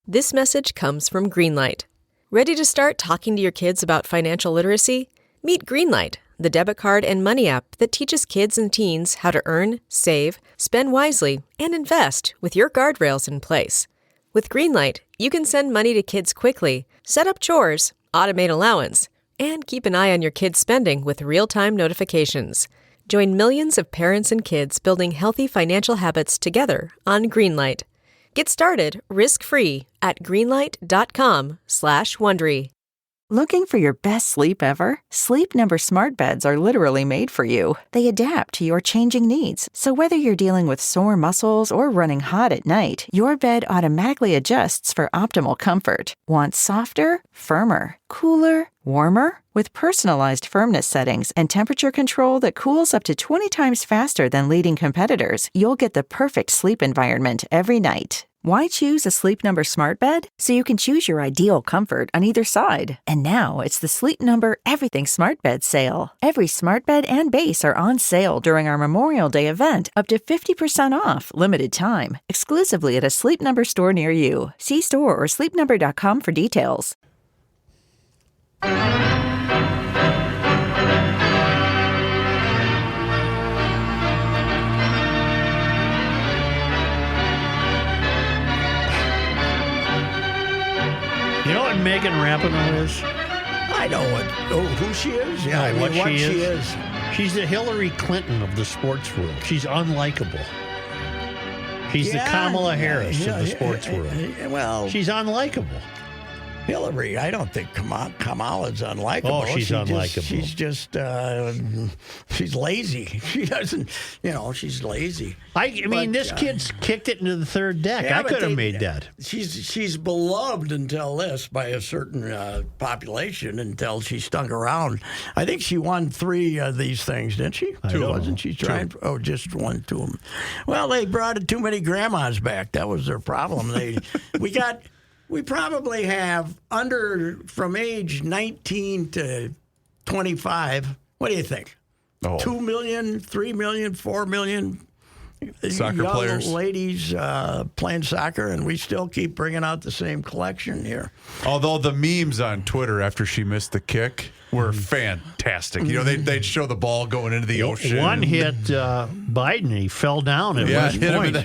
This message comes from Greenlight. Ready to start talking to your kids about financial literacy? Meet Greenlight, the debit card and money app that teaches kids and teens how to earn, save, spend wisely, and invest with your guardrails in place. With Greenlight, you can send money to kids quickly, set up chores, automate allowance, and keep an eye on your kids' spending with real-time notifications. Join millions of parents and kids building healthy financial habits together on Greenlight. Get started risk-free at greenlight.com/Wondery. Looking for your best sleep ever? Sleep Number smart beds are literally made for you. They adapt to your changing needs. So whether you're dealing with sore muscles or running hot at night, your bed automatically adjusts for optimal comfort. Want softer, firmer, cooler, warmer? With personalized firmness settings and temperature control that cools up to 20 times faster than leading competitors, you'll get the perfect sleep environment every night. Why choose a Sleep Number smart bed? So you can choose your ideal comfort on either side. And now it's the Sleep Number Everything Smart Bed sale. Every smart bed and base are on sale during our Memorial Day event, up to 50% off, limited time, exclusively at a Sleep Number store near you. See store or sleepnumber.com for details. You know what Megan Rapinoe is? I know who she is. Yeah, I mean, what she she is. She's the Hillary Clinton of the sports world. She's unlikable. She's the Kamala Harris of the sports world. Well, she's unlikable. Hillary, I don't think Kamala's unlikable. Oh, she's unlikable. She's lazy. She doesn't, she's lazy. I mean, this kid's kicked it into the third deck. Yeah, I could have made that. She's beloved until this by a certain population until she stunk around. I think she won 3 of these things, didn't she? 2, wasn't she? Trying? Oh, just 1, 2 of them. Well, they brought too many grandmas back. That was their problem. We probably have from age 19 to 25. What do you think? 2 million, 3 million, 4 million soccer young players, ladies playing soccer, and we still keep bringing out the same collection here. Although the memes on Twitter after she missed the kick were fantastic. They'd show the ball going into the ocean. One hit Biden. He fell down at West Point.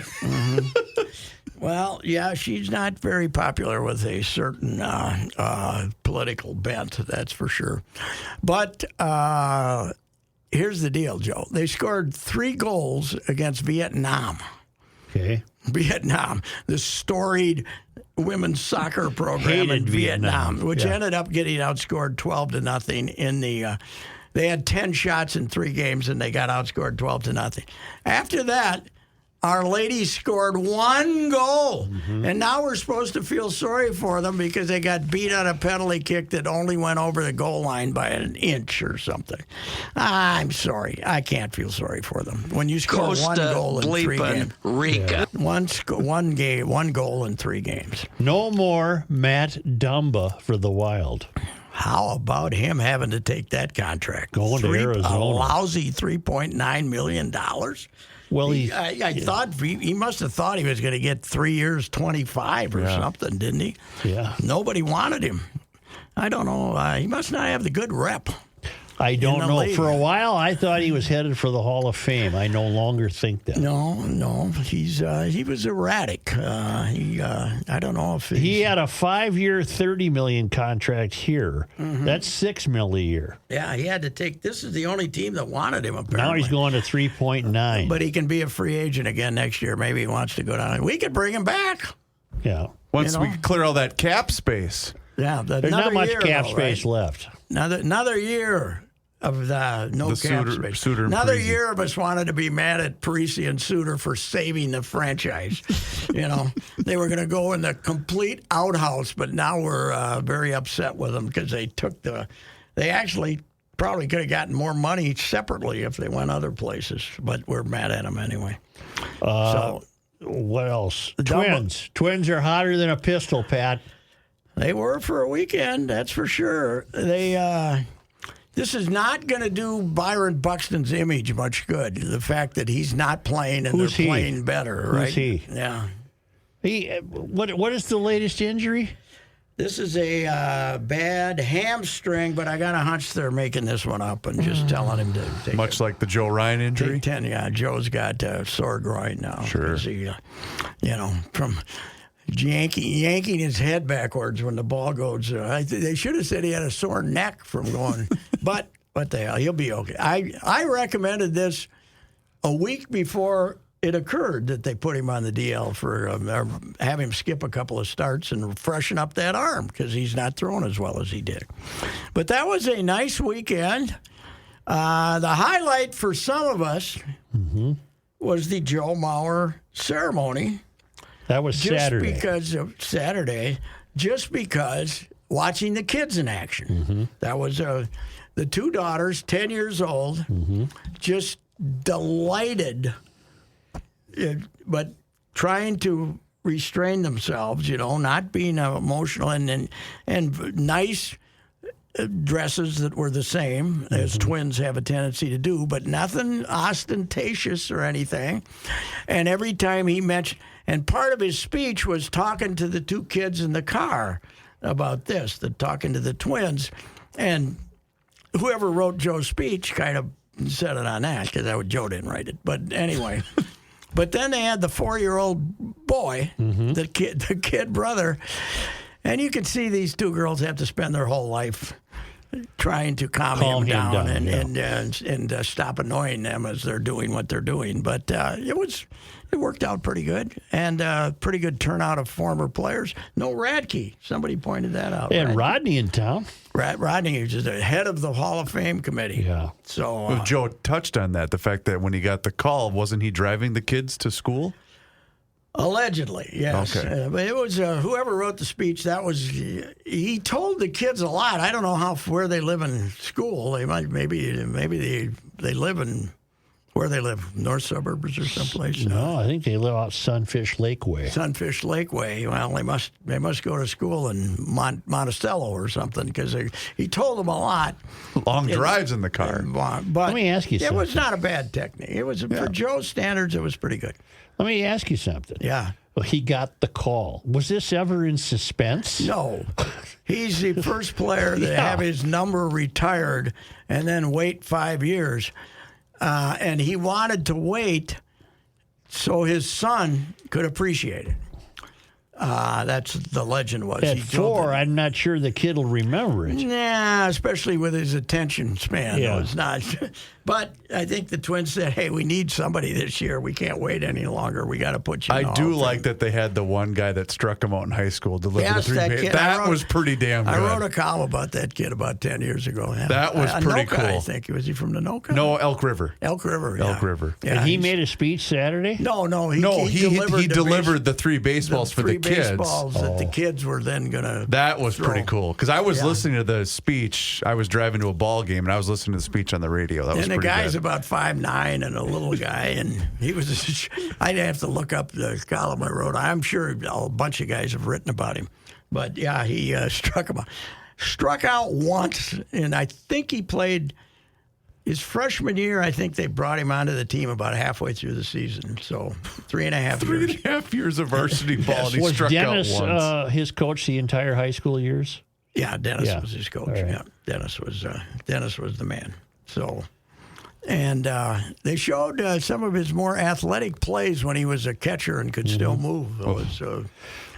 Well, yeah, she's not very popular with a certain political bent, that's for sure. But here's the deal, Joe. They scored 3 goals against Vietnam. Okay. Vietnam, the storied women's soccer program in Vietnam, which ended up getting outscored 12-0 in the they had 10 shots in 3 games, and they got outscored 12-0. After that, our ladies scored 1 goal, and now we're supposed to feel sorry for them because they got beat on a penalty kick that only went over the goal line by an inch or something. I'm sorry. I can't feel sorry for them. When you score 1 goal in 3 games. Rica. One goal in 3 games. No more Matt Dumba for the Wild. How about him having to take that contract? Going to Arizona. A lousy $3.9 million. Well, I thought he must have thought he was going to get 3 years, 25 or something, didn't he? Yeah. Nobody wanted him. I don't know. He must not have the good rep. I don't know. League. For a while, I thought he was headed for the Hall of Fame. I no longer think that. No. He was erratic. I don't know if he had a 5-year, $30 million contract here. That's $6 million a year. Yeah, he had to take. This is the only team that wanted him. Apparently, now he's going to 3.9. But he can be a free agent again next year. Maybe he wants to go down. We could bring him back. Yeah, once we clear all that cap space. Yeah, there's not much cap space left. Another year of cap space. Suter Another Parisi. year of us wanted to be mad at Parisi and Suter for saving the franchise. They were going to go in the complete outhouse, but now we're very upset with them because they took they actually probably could have gotten more money separately if they went other places, but we're mad at them anyway. What else? Twins. Twins are hotter than a pistol, Pat. They were for a weekend, that's for sure. This is not going to do Byron Buxton's image much good. The fact that he's not playing and they're playing better, right? Who's he? Yeah. What is the latest injury? This is a bad hamstring, but I got a hunch they're making this one up and just telling him to take Much like the Joe Ryan injury? Take 10. Yeah, Joe's got a sore groin now. Sure. He, from yanking his head backwards when the ball goes. They should have said he had a sore neck from going. But what the hell, he'll be okay. I recommended this a week before it occurred that they put him on the DL for have him skip a couple of starts and freshen up that arm because he's not throwing as well as he did. But that was a nice weekend. The highlight for some of us was the Joe Mauer ceremony. That was Saturday. Just because watching the kids in action. That was the two daughters, 10 years old, just delighted, but trying to restrain themselves, not being emotional, and nice dresses that were the same as twins have a tendency to do, but nothing ostentatious or anything. And every time he mentioned, and part of his speech was talking to the two kids in the car about this, talking to the twins, and whoever wrote Joe's speech kind of said it on that because Joe didn't write it. But anyway, but then they had the 4-year-old boy, the kid brother, and you can see these two girls have to spend their whole life trying to calm him down and stop annoying them as they're doing what they're doing. But it worked out pretty good, and pretty good turnout of former players. No Radke. Somebody pointed that out. And Rodney in town. Rodney is the head of the Hall of Fame committee. Yeah. So Joe touched on that, the fact that when he got the call, wasn't he driving the kids to school? Allegedly, yes. Okay. But it was whoever wrote the speech. He told the kids a lot. I don't know where they live in school. They maybe they live in where they live, north suburbs or someplace. No, I think they live out Sunfish Lakeway. Sunfish Lakeway. Well, they must go to school in Monticello or something because he told them a lot. Long drives in the car. But Let me ask you something. It was not a bad technique. It was for Joe's standards. It was pretty good. Let me ask you something. Yeah. Well, he got the call. Was this ever in suspense? No. He's the first player to have his number retired and then wait 5 years. And he wanted to wait so his son could appreciate it. That's the legend was. At 4, I'm not sure the kid will remember it. Nah, especially with his attention span. Yeah. No, it's not. But I think the Twins said, hey, we need somebody this year. We can't wait any longer. We got to put you in the I do Hall of like Fame. that they had the one guy that struck him out in high school deliver the Yes, 3 that base. kid. That was pretty damn good. I wrote a column about that kid about 10 years ago. Yeah. That was pretty Anoka, cool. I think. Was he from Anoka? No, Elk River. Elk River, Elk River. Yeah, And he made a speech Saturday? No, he delivered the 3 baseballs for the kids. Baseballs that the kids were then going to That was throw. pretty cool because I was listening to the speech. I was driving to a ball game and I was listening to the speech on the radio. That was And the pretty guy's good. about 5'9" and a little guy, and he was. I'd have to look up the column I wrote. I'm sure a bunch of guys have written about him, but yeah, he struck out once, and I think he played his freshman year. I think they brought him onto the team about halfway through the season, so 3.5 years. 3.5 years of varsity ball, and he Was struck Dennis out once. his coach the entire high school years? Yeah, Dennis was his coach. Right. Yeah, Dennis was the man. So, and they showed some of his more athletic plays when he was a catcher and could still move.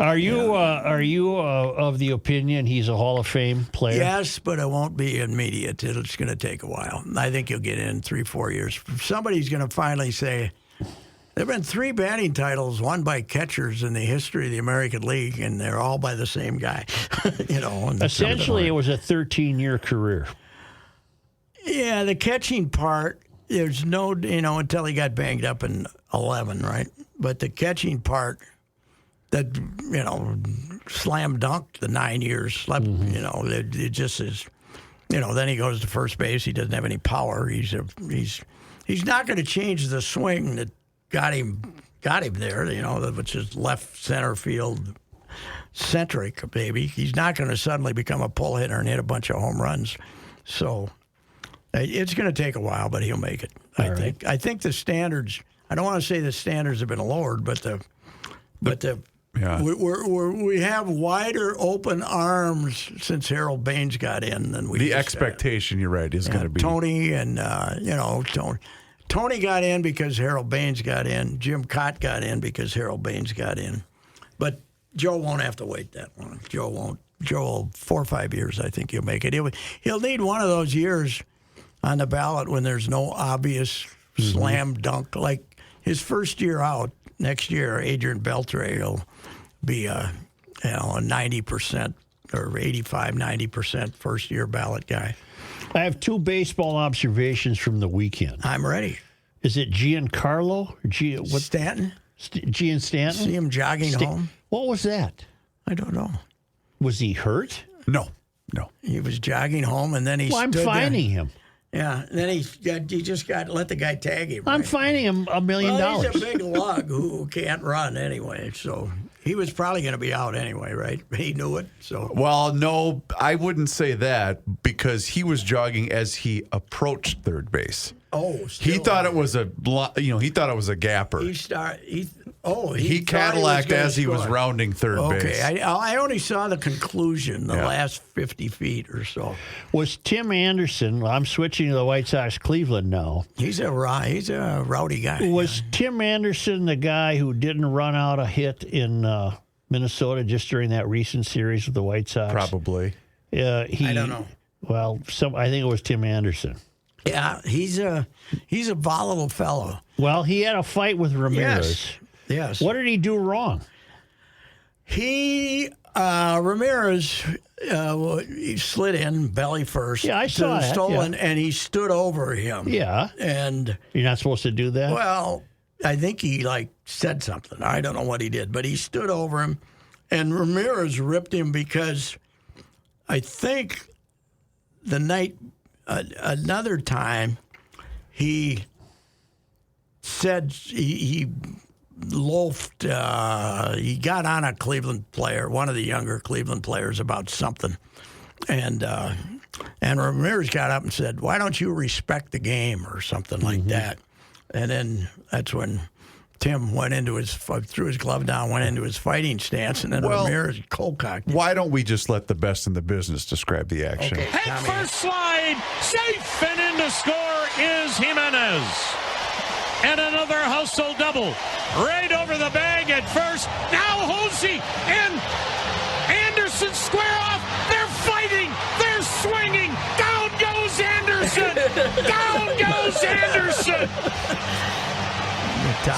Are you of the opinion he's a Hall of Fame player? Yes, but it won't be immediate. It's going to take a while. I think he'll get in 3-4 years. Somebody's going to finally say, there have been 3 batting titles won by catchers in the history of the American League, and they're all by the same guy. Essentially, it was a 13-year career. Yeah, the catching part, there's no, until he got banged up in 11, right? But the catching part, that, slam dunked the 9 years, slept, it just is, then he goes to first base. He doesn't have any power. He's not going to change the swing that got him there, which is left center field centric, baby. He's not going to suddenly become a pull hitter and hit a bunch of home runs. So it's going to take a while, but he'll make it. I think the standards. I don't want to say the standards have been lowered, but Yeah. We have wider open arms since Harold Baines got in than we. The used to expectation, you're right, is going to be Tony and Tony got in because Harold Baines got in. Jim Cott got in because Harold Baines got in. But Joe won't have to wait that long. Joe won't. Joe, 4 or 5 years, I think he'll make it. He'll need one of those years on the ballot when there's no obvious slam dunk. Like his first year out next year, Adrian Beltre will be a 90% or 85, 90% first year ballot guy. I have 2 baseball observations from the weekend. I'm ready. Is it Giancarlo? Stanton? Gian Stanton? See him jogging home? What was that? I don't know. Was he hurt? No. He was jogging home, and then he I'm stood fining him. Yeah, and then he just got let the guy tag him. I'm right? fining him $1 million. Well, he's a big lug who can't run anyway, so he was probably going to be out anyway, right? He knew it, so. Well, no, I wouldn't say that because he was jogging as he approached third base. Oh, He thought it was a gapper. He Cadillac as he was rounding third base. Okay, I only saw the conclusion, the last 50 feet or so. Was Tim Anderson? I'm switching to the White Sox Cleveland now. He's a rowdy guy. Was Tim Anderson the guy who didn't run out a hit in Minnesota just during that recent series with the White Sox? Probably. I don't know. Well, I think it was Tim Anderson. Yeah, he's a volatile fellow. Well, he had a fight with Ramirez. Yes. What did he do wrong? Ramirez, he slid in belly first. Yeah, I saw that. Stolen, and he stood over him. Yeah. And You're not supposed to do that? well, I think he said something. I don't know what he did, but he stood over him, and Ramirez ripped him because I think the night another time he said he loafed. He got on a Cleveland player, one of the younger Cleveland players, about something, and Ramirez got up and said, "Why don't you respect the game?" or something like that. And then that's when Tim went into threw his glove down, went into his fighting stance, and then Ramirez cold-cocked him. Why don't we just let the best in the business describe the action? Okay, Head first slide, safe, and in to score is Jimenez. And another hustle double. Right over the bag at first. Now Hosey and Anderson square off. They're fighting. They're swinging. Down goes Anderson. Down goes Anderson.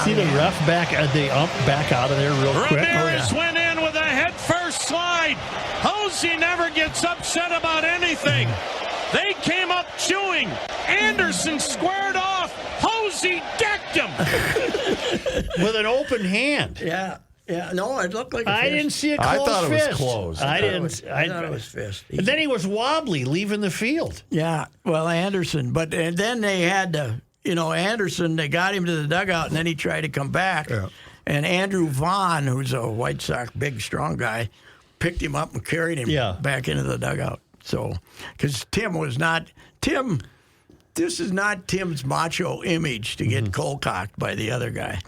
See the ref back out of there real quick. Ramirez went in with a head first slide. Hosey never gets upset about anything. They came up chewing. Anderson squared off. Hosey decked him. With an open hand. Yeah. No, it looked like a fist. I didn't see a closed I thought it was fist. closed. I thought it was fist. And then he was wobbly leaving the field. Yeah, well, Anderson. But and then they had to, Anderson, they got him to the dugout, and then he tried to come back. Yeah. And Andrew Vaughn, who's a White Sox big, strong guy, picked him up and carried him back into the dugout. So, because this is not Tim's macho image to get cold-cocked by the other guy.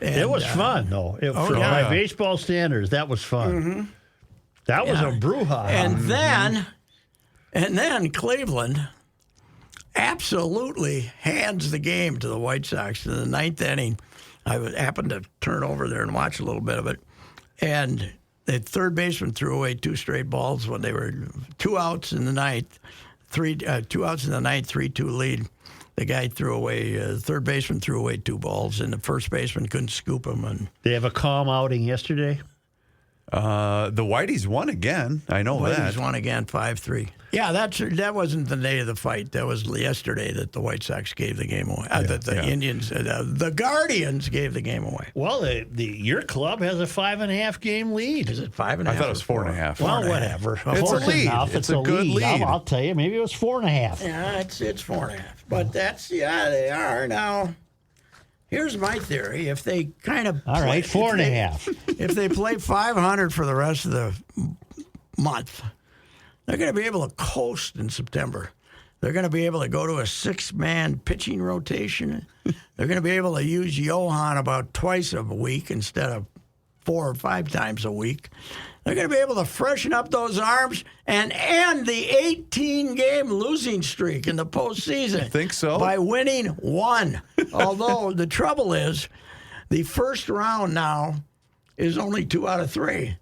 And, it was fun, though. By baseball standards, that was fun. That was a brouhaha. And then Cleveland absolutely hands the game to the White Sox in the ninth inning. I happened to turn over there and watch a little bit of it. And the third baseman threw away 2 straight balls when they were 2 outs in the ninth. 2 outs in the ninth, 3-2 lead. The guy threw away, third baseman threw away 2 balls, and the first baseman couldn't scoop him. And they have a calm outing yesterday? The Whiteys won again. I know that. Whiteys won again, 5-3. Yeah, that wasn't the day of the fight. That was yesterday that the White Sox gave the game away. The Indians, the Guardians gave the game away. Well, your club has a 5.5 game lead. Is it 5.5? I thought it was 4.5. Well, whatever. It's a lead. It's a good lead. I'll tell you, maybe it was 4.5. Yeah, it's 4.5. But they are now. Here's my theory: if they kind of 4.5. If they play 500 for the rest of the month, they're going to be able to coast in September. They're going to be able to go to a 6-man pitching rotation. They're going to be able to use Johan about twice a week instead of 4 or 5 times a week. They're going to be able to freshen up those arms and end the 18-game losing streak in the postseason. You think so? By winning 1. Although the trouble is, the first round now is only 2 out of 3.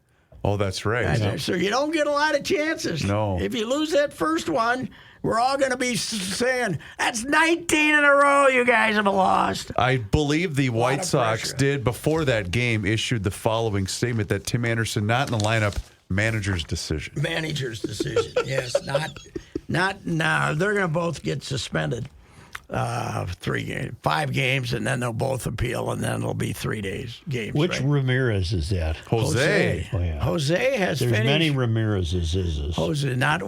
Oh, that's right. So you don't get a lot of chances. No. If you lose that first one, we're all going to be saying, that's 19 in a row you guys have lost. I believe the White Sox pressure. did, before that game, issued the following statement that Tim Anderson not in the lineup, manager's decision. Manager's decision, yes. No, they're going to both get suspended. 5 games, and then they'll both appeal, and then it'll be 3 games. Which right? Ramirez is that? Jose. Oh, yeah. Jose has There's finished. many Ramirez's. Jose, not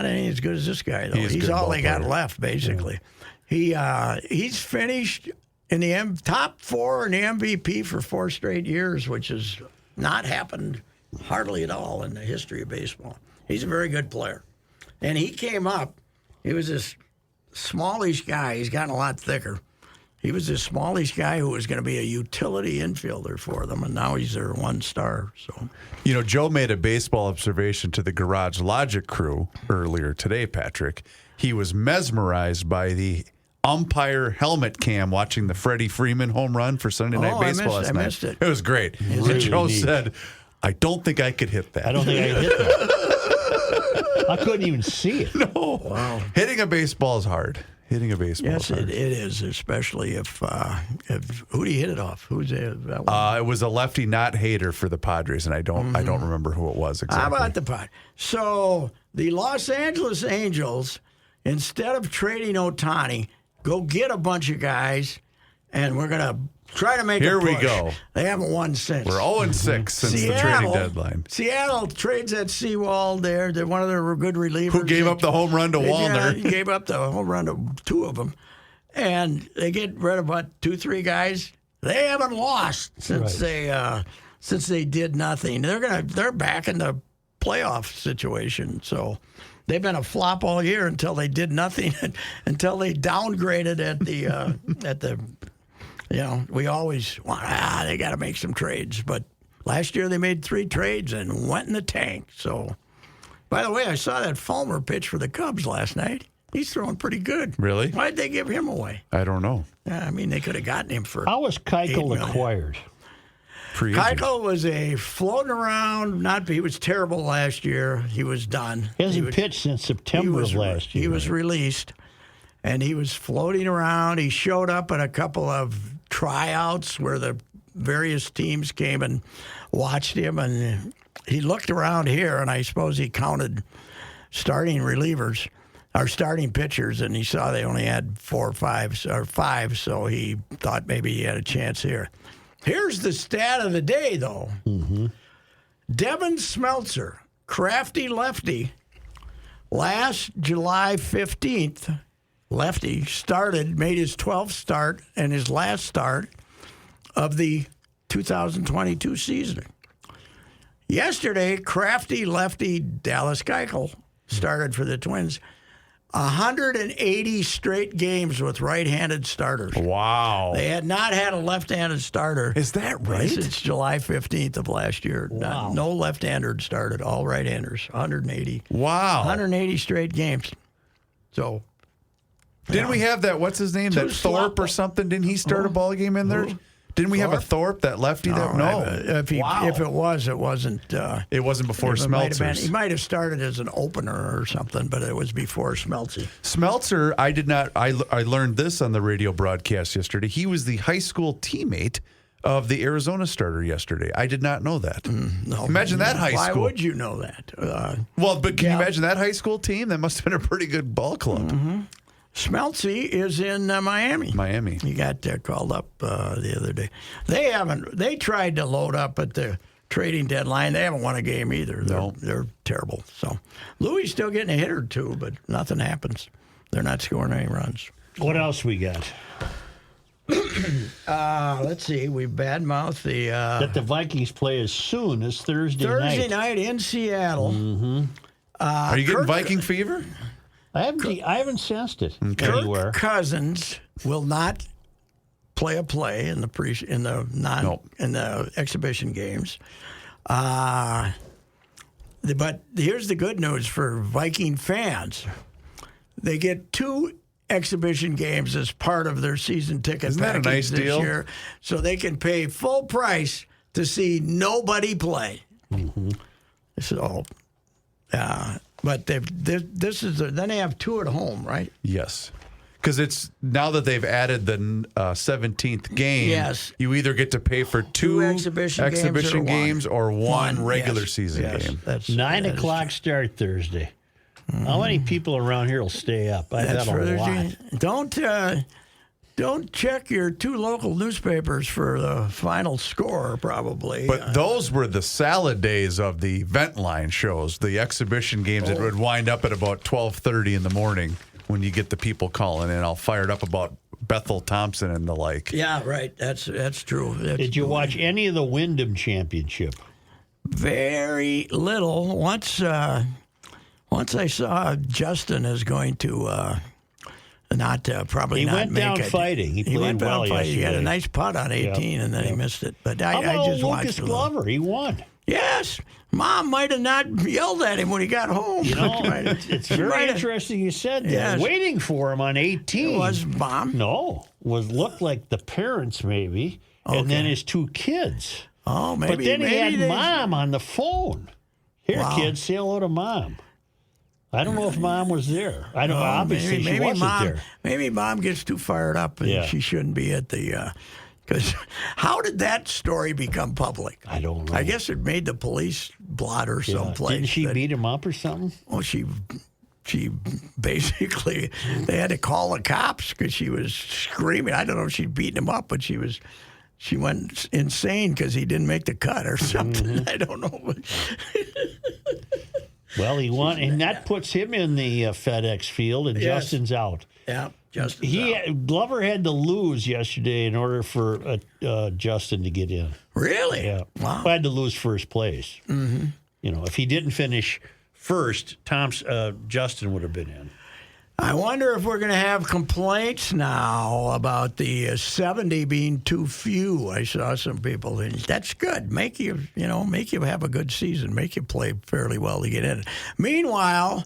any as good as this guy though. He's a He's good all ball they got player. left, basically. He's finished in the top 4 in the MVP for 4 straight years, which has not happened hardly at all in the history of baseball. He's a very good player, and he came up. He was this smallish guy. He's gotten a lot thicker. He was this smallish guy who was going to be a utility infielder for them, and now he's their 1 star. So, Joe made a baseball observation to the Garage Logic crew earlier today, Patrick. He was mesmerized by the umpire helmet cam watching the Freddie Freeman home run for Sunday Night Baseball last night. I missed it. It was great. And really Joe neat. said, I don't think I could hit that. I don't think I can hit that. I couldn't even see it. No. Wow. Hitting a baseball is hard. Hitting a baseball yes, is hard. it is, especially if who do you hit it off? Who's that one? It was a lefty not hater for the Padres, and I don't remember who it was exactly. How about the pot? So the Los Angeles Angels, instead of trading Ohtani, go get a bunch of guys, and we're going to try to make Here a push. we go. They haven't won since. We're 0-6 since the trading deadline. Seattle trades that Seawald there. They're one of their good relievers. Who gave up the home run to Wallner? He gave up the home run to 2 of them. And they get rid of, 2-3 guys. They haven't lost since they did nothing. They're back in the playoff situation. So they've been a flop all year until they did nothing, until they downgraded at the we always want, they got to make some trades. But last year they made 3 trades and went in the tank. So, by the way, I saw that Fulmer pitch for the Cubs last night. He's throwing pretty good. Really? Why'd they give him away? I don't know. I mean, they could have gotten him for. How was $8 Keuchel million. acquired? Free agent. Keuchel was a floating around. He was terrible last year. He was done. He hasn't pitched since September of last year. He was released, and he was floating around. He showed up at a couple of tryouts where the various teams came and watched him, and he looked around here, and I suppose he counted starting relievers or starting pitchers, and he saw they only had 4 or 5, so he thought maybe he had a chance here. Here's the stat of the day, though. Mm-hmm. Devin Smeltzer, crafty lefty, last July 15th, lefty made his 12th start and his last start of the 2022 season. Yesterday, crafty lefty Dallas Keuchel started for the Twins. 180 straight games with right-handed starters. Wow. They had not had a left-handed starter. Is that right? Since July 15th of last year. Wow. No left-hander started, all right-handers. 180. Wow. 180 straight games. So, Didn't we have that, what's his name, that Thorpe or something? Didn't he start a ball game in there? Didn't we have a Thorpe, that lefty? No. If it was, it wasn't. It wasn't before Smeltzer's. He might have started as an opener or something, but it was before Smeltzy. Smeltzer, I did not. I learned this on the radio broadcast yesterday. He was the high school teammate of the Arizona starter yesterday. I did not know that. No, imagine that high school. Why would you know that? But can you imagine that high school team? That must have been a pretty good ball club. Mm-hmm. Smeltzy is in Miami. Miami. He got called up the other day. They tried to load up at the trading deadline. They haven't won a game either. They're terrible. So Louis still getting a hit or 2, but nothing happens. They're not scoring any runs. What else we got? Let's see. We badmouthed the That the Vikings play as soon as Thursday night in Seattle. Mm-hmm. Are you getting Viking fever? I haven't sensed it Kirk anywhere. Cousins will not play a play in the exhibition games. But here's the good news for Viking fans: they get 2 exhibition games as part of their season ticket Isn't that a package nice this deal? year, so they can pay full price to see nobody play. Mm-hmm. So, but then they have 2 at home, right? Yes. Because it's now that they've added the 17th game, Yes. you either get to pay for 2 exhibition games or one regular yes, season yes. game. That's 9 that is o'clock start Thursday. How many people around here will stay up? I bet a lot. Don't check your 2 local newspapers for the final score, probably. But those were the salad days of the event line shows, the exhibition games that would wind up at about 12:30 in the morning when you get the people calling in, all fired up about Bethel Thompson and the like. Yeah, right. That's true. Did you watch any of the Wyndham Championship? Very little. Once I saw Justin is going to probably He not went make down it. fighting. He played went down well fighting. He had a yesterday. nice putt on 18, and then he missed it. But How I about just watched Lucas a little. Glover? He won. Yes, Mom might have not yelled at him when he got home. You know, it's very interesting you said that. Yes. Waiting for him on 18. It was Mom. No, looked like the parents maybe, and then his 2 kids. Oh, maybe. But then he maybe had Mom on the phone. Here, Wow. kids, say hello to Mom. I don't know if Mom was there. I don't. Obviously, she wasn't there. Maybe Mom gets too fired up, and she shouldn't be at the. Because how did that story become public? I don't know. I guess it made the police blot her someplace. Didn't she beat him up or something? Well, she basically, they had to call the cops because she was screaming. I don't know if she'd beaten him up, but she went insane because he didn't make the cut or something. I don't know. Well, he won, and that puts him in the FedEx field, and Yes. Justin's out. Yeah, Justin's out. Glover had to lose yesterday in order for Justin to get in. Really? Yeah. Wow. Had to lose first place. Mm-hmm. You know, if he didn't finish first, Justin would have been in. I wonder if we're going to have complaints now about the 70 being too few. I saw some people. That's good. Make you have a good season. Make you play fairly well to get in. Meanwhile,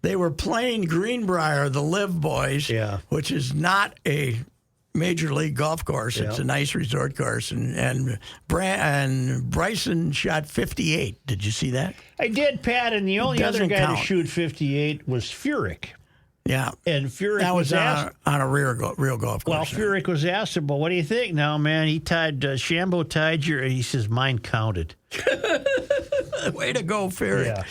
they were playing Greenbrier, the Live Boys, which is not a major league golf course. It's a nice resort course, and Bryson shot 58. Did you see that? I did, Pat, and the only other Doesn't guy count. to shoot 58 was Furyk. Yeah, And Furyk that was asked. on a real golf course. Well, Furyk was asked him, "Well, what do you think now, man?" He tied Shambo tied your. He says, "Mine counted." Way to go, Furyk.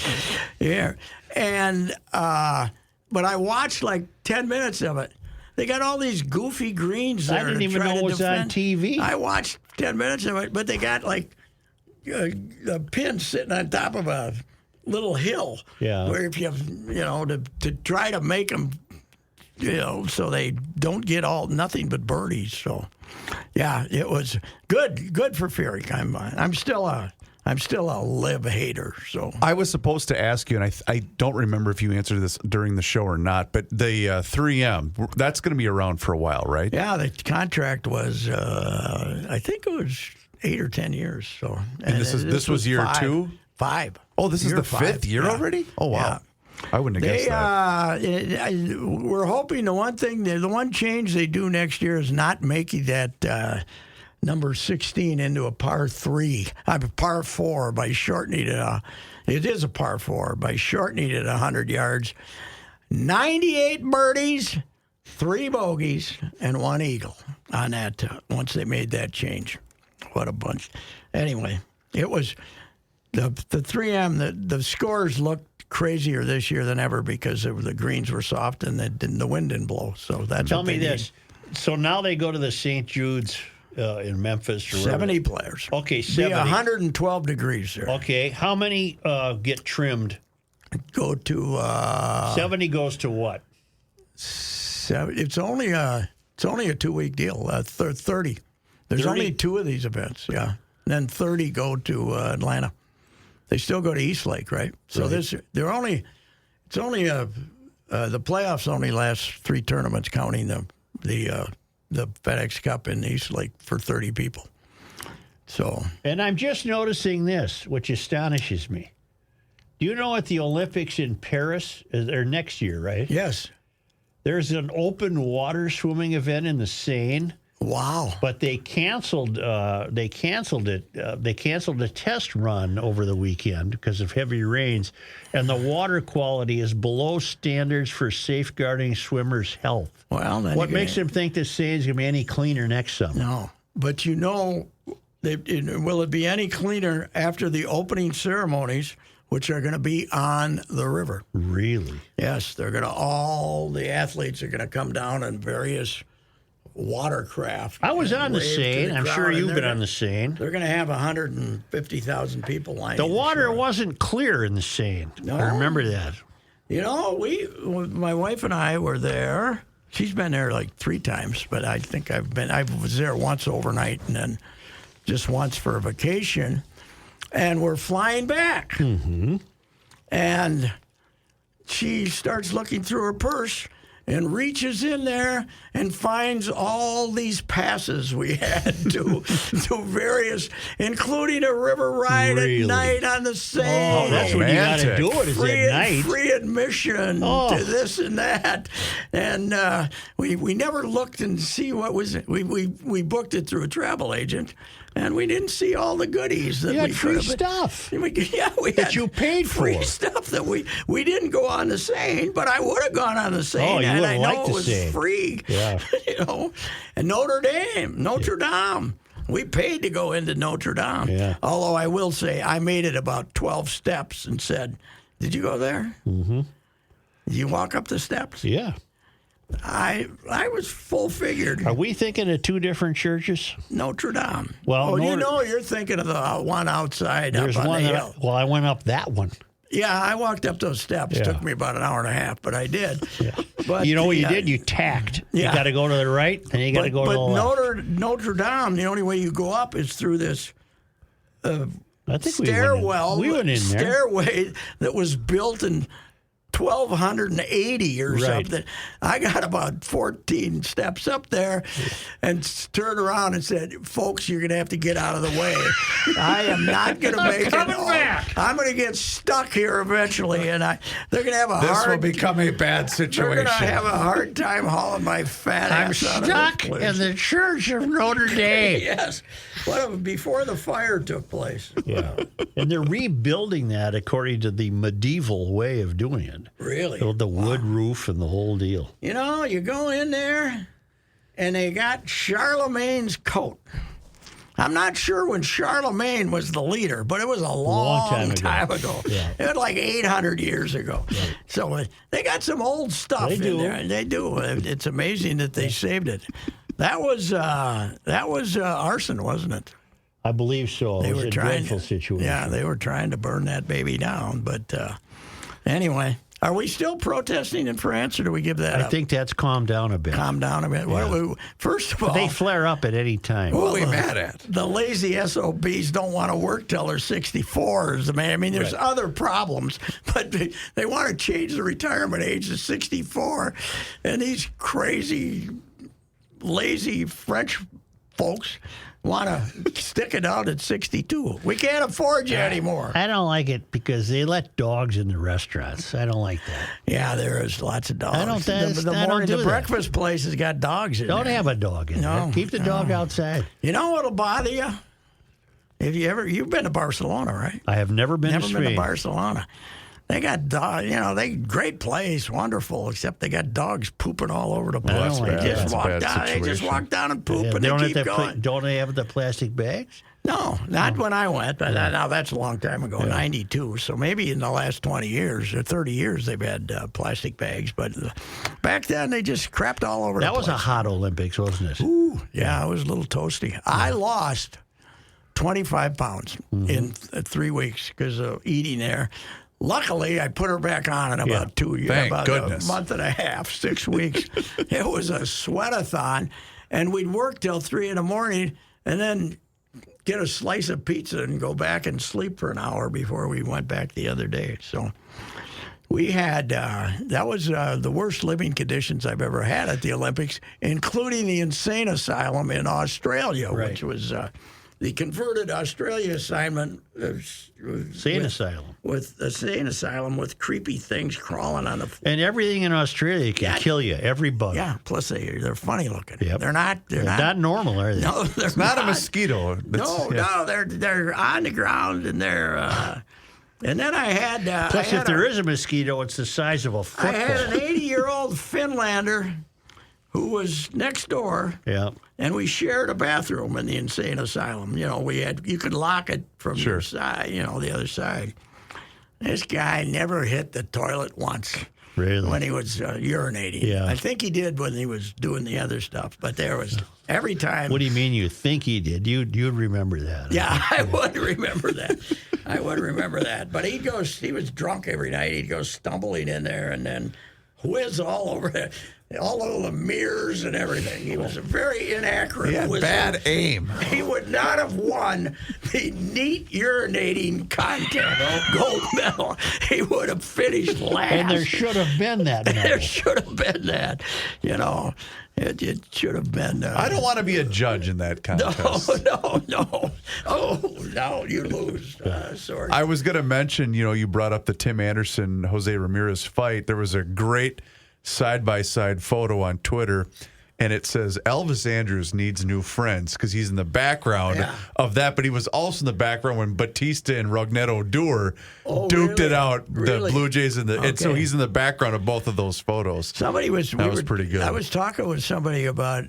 Yeah. And but I watched like 10 minutes of it. They got all these goofy greens there. I didn't to even try know to it was on defend. TV. I watched 10 minutes of it, but they got like a pin sitting on top of a little hill. Yeah. Where if you to try to make them, so they don't get nothing but birdies. So, yeah, it was good for Furyk. I'm still a Live hater. So I was supposed to ask you, and I don't remember if you answered this during the show or not, but the 3M, that's going to be around for a while, right? yeah, the contract was I think it was 8 or 10 years. So And this was year 2? 5. Oh, this is Year the 5, 5th year yeah. already? Oh, wow. Yeah. I wouldn't have guessed that. We're hoping the one change they do next year is not making that number 16 into a par 3, par 4 by shortening it. It is a par 4 by shortening it 100 yards. 98 birdies, 3 bogeys, and 1 eagle on that. Once they made that change, what a bunch. Anyway, it was the 3M. The scores looked crazier this year than ever because the greens were soft and the wind didn't blow. So that's Tell what me they this. So now they go to the St. Jude's in Memphis. Or 70 players. Okay, Be 70. 112 degrees there. Okay, how many get trimmed? Go to 70 goes to what? it's only a 2-week deal. 30. There's 30? only 2 of these events. Yeah, and then 30 go to Atlanta. They still go to Eastlake, right? So the playoffs only last 3 tournaments, counting the the FedEx Cup in East Lake for 30 people. So, and I'm just noticing this, which astonishes me. Do you know at the Olympics in Paris, or next year, right? yes. There's an open water swimming event in the Seine. Wow. But they canceled it. They canceled a test run over the weekend because of heavy rains, and the water quality is below standards for safeguarding swimmers' health. Well, then What makes them think this Seine's going to be any cleaner next summer? No. But will it be any cleaner after the opening ceremonies, which are going to be on the river? Really? Yes, all the athletes are going to come down in various watercraft. I was on the wave to Seine. I'm crowd, sure and you've they're been on gonna- the Seine. They're going to have 150,000 people lining The water shore. wasn't clear in the Seine. No? I remember that. You know, my wife and I were there. She's been there like 3 times, but I think I was there once overnight and then just once for a vacation. And we're flying back. Mm-hmm. And she starts looking through her purse and reaches in there and finds all these passes we had to various, including a river ride Really? at night on the Seine. Oh, that's when you got to Romantic. do it, is at night. Free admission to this and that, and we never looked and see what was it. We booked it through a travel agent, and we didn't see all the goodies that You had we free could have. stuff. We that had you paid free for. stuff that we didn't go on the Seine, but I would have gone on the Seine, Oh, you and would I have know liked it the was Seine. free. Yeah. You know, and Notre Dame. We paid to go into Notre Dame. Yeah. Although I will say, I made it about 12 steps and said, "Did you go there? Mm-hmm. Did you walk up the steps?" Yeah. I was full figured. Are we thinking of 2 different churches? Notre Dame. Well, you're thinking of the one outside There's up on one the that hill. I went up that one. Yeah, I walked up those steps. Yeah. Took me about an hour and a half, but I did. But You know what you did? You tacked. Yeah. You got to go to the right, and you got to go to the left. Notre Dame, the only way you go up is through this I think stairwell, we went in there. stairway that was built in 1280 or Right. something. I got about 14 steps up there and turned around and said, "Folks, you're going to have to get out of the way. I am not going to make it. I'm going to get stuck here eventually, and they're going to have a This hard. will become a bad They're situation. going to have a hard time hauling my fat I'm ass out stuck of this in the Church of Notre Dame. Yes, before the fire took place. Yeah. And they're rebuilding that according to the medieval way of doing it. Really? The wood roof and the whole deal. You know, you go in there, and they got Charlemagne's coat. I'm not sure when Charlemagne was the leader, but it was a long time ago. Yeah. It was like 800 years ago. Right. So they got some old stuff in there. They do. It's amazing that they saved it. That was arson, wasn't it? I believe so. It was a dreadful situation. Yeah, they were trying to burn that baby down. But anyway, are we still protesting in France, or do we give that up? I think that's calmed down a bit. Calm down a bit. Yeah. First of all, They flare up at any time. Who are we mad at? the lazy SOBs don't want to work till they're 64. I mean, there's other problems, but they want to change the retirement age to 64. And these crazy, lazy French folks want to stick it out at 62. We can't afford you anymore. I don't like it because they let dogs in the restaurants. I don't like that. Yeah, there is lots of dogs. I don't- I don't do the that. breakfast place has got dogs in Don't there. have a dog in there. Keep the dog outside. You know what'll bother you? You've been to Barcelona, right? I have never been to Never been to Spain. Barcelona. They got dogs, great place, wonderful, except they got dogs pooping all over the place. don't like They that. just walk That's a bad down. They just situation. walk down and poop, Yeah, and they don't they have keep that going. don't they have the plastic bags? No, not when I went. But now that's a long time ago, 92. So maybe in the last 20 years or 30 years they've had plastic bags. But back then they just crapped all over the That place. was a hot Olympics, wasn't it? Ooh, yeah, it was a little toasty. I lost 25 pounds in 3 weeks because of eating there. Luckily, I put her back on in about 2 years, Thank about goodness. a month and a half, 6 weeks. It was a sweat-a-thon, and we'd work till 3 in the morning and then get a slice of pizza and go back and sleep for an hour before we went back the other day. So We had, that was the worst living conditions I've ever had at the Olympics, including the insane asylum in Australia, which was the converted Australia assignment. Insane asylum. With a insane asylum with creepy things crawling on the floor. And everything in Australia can kill you, every bug. Yeah, plus they're funny looking. Yep. They're not normal, are they? No, they're Not a mosquito. No, they're on the ground and they're. And then I had. Plus, if there is a mosquito, it's the size of a football. I had an 80-year-old Finlander who was next door. Yeah. And we shared a bathroom in the insane asylum. You know, you could lock it from your side, the other side. This guy never hit the toilet once. Really? When he was urinating. Yeah. I think he did when he was doing the other stuff, but there was every time. What do you mean you think he did? You'd remember that. Yeah, I would remember that. I would remember that. But he was drunk every night. He'd go stumbling in there and then whiz all over the mirrors and everything. He was a very inaccurate whizzer. Bad aim. He would not have won the neat urinating contest gold medal. He would have finished last. And there should have been that medal. There should have been that. It should have been. I don't want to be a judge in that contest. No. Oh, no, you lose. Sorry. I was going to mention, you brought up the Tim Anderson, Jose Ramirez fight. There was a great side-by-side photo on Twitter, and it says Elvis Andrus needs new friends because he's in the background of that, but he was also in the background when Batista and Rogneto Doer duked it out, the Blue Jays, and so he's in the background of both of those photos. That was pretty good. I was talking with somebody about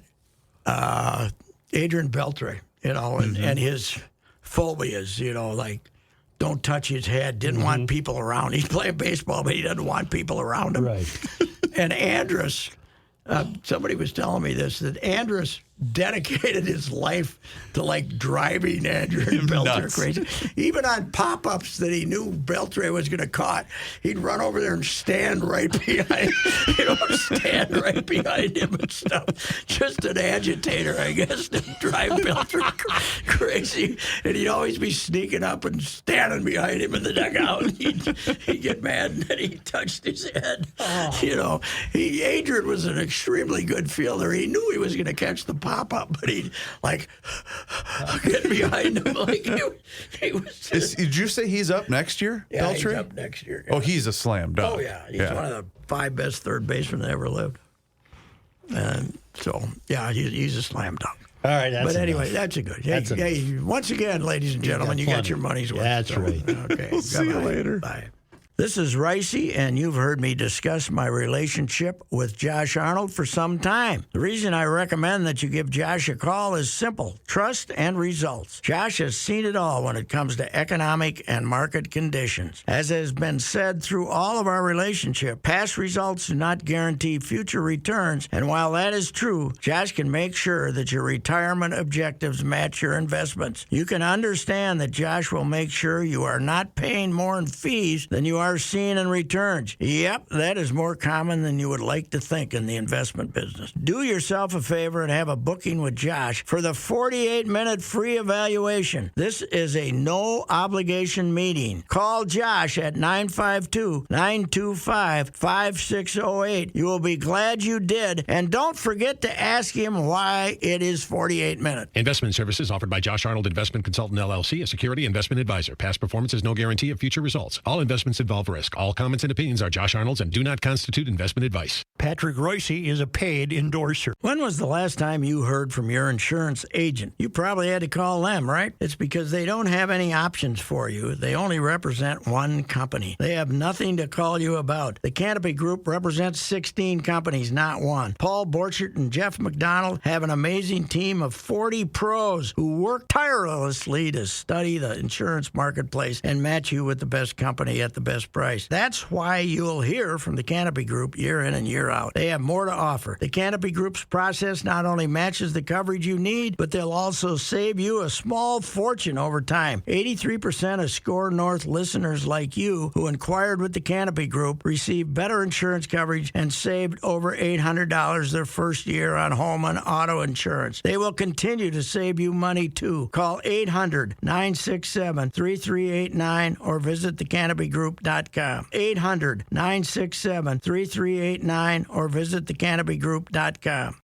Adrian Beltre, and his phobias, like don't touch his head, didn't want people around. He's playing baseball, but he doesn't want people around him. Right. And Andrus, somebody was telling me this, that Andrus dedicated his life to driving Andrew Beltre crazy. Even on pop-ups that he knew Beltre was going to caught, he'd run over there and stand right behind, him and stuff. Just an agitator, I guess, to drive Beltre crazy. And he'd always be sneaking up and standing behind him in the dugout. And he'd get mad and then he touched his head. Oh. Adrian was an extremely good fielder. He knew he was going to catch the pop-up, but he'd get behind him he was. Did you say he's up next year, yeah, Beltre? He's up next year. Yeah. Oh, he's a slam dunk. Oh, yeah. He's one of the 5 best third basemen that ever lived. And so, yeah, he's a slam dunk. All right, but anyway, that's a good. Hey, once again, ladies and gentlemen, you got your money's worth. That's right. Okay. We'll see you later. Bye. This is Ricey, and you've heard me discuss my relationship with Josh Arnold for some time. The reason I recommend that you give Josh a call is simple: trust and results. Josh has seen it all when it comes to economic and market conditions. As has been said through all of our relationship, past results do not guarantee future returns, and while that is true, Josh can make sure that your retirement objectives match your investments. You can understand that Josh will make sure you are not paying more in fees than you are seeing in returns. Yep, that is more common than you would like to think in the investment business. Do yourself a favor and have a booking with Josh for the 48-minute free evaluation. This is a no-obligation meeting. Call Josh at 952-925-5608. You will be glad you did, and don't forget to ask him why it is 48 minutes. Investment services offered by Josh Arnold Investment Consultant, LLC, a security investment advisor. Past performance is no guarantee of future results. All investments involve risk. All comments and opinions are Josh Arnold's and do not constitute investment advice. Patrick Reusse is a paid endorser. When was the last time you heard from your insurance agent? You probably had to call them, right? It's because they don't have any options for you. They only represent one company. They have nothing to call you about. The Canopy Group represents 16 companies, not one. Paul Borchert and Jeff McDonald have an amazing team of 40 pros who work tirelessly to study the insurance marketplace and match you with the best company at the best price. That's why you'll hear from the Canopy Group year in and year out. They have more to offer. The Canopy Group's process not only matches the coverage you need, but they'll also save you a small fortune over time. 83% of SCORE North listeners like you who inquired with the Canopy Group received better insurance coverage and saved over $800 their first year on home and auto insurance. They will continue to save you money too. Call 800-967-3389 or visit thecanopygroup.com. thecanopygroup.com. 800-967-3389 or visit thecanopygroup.com.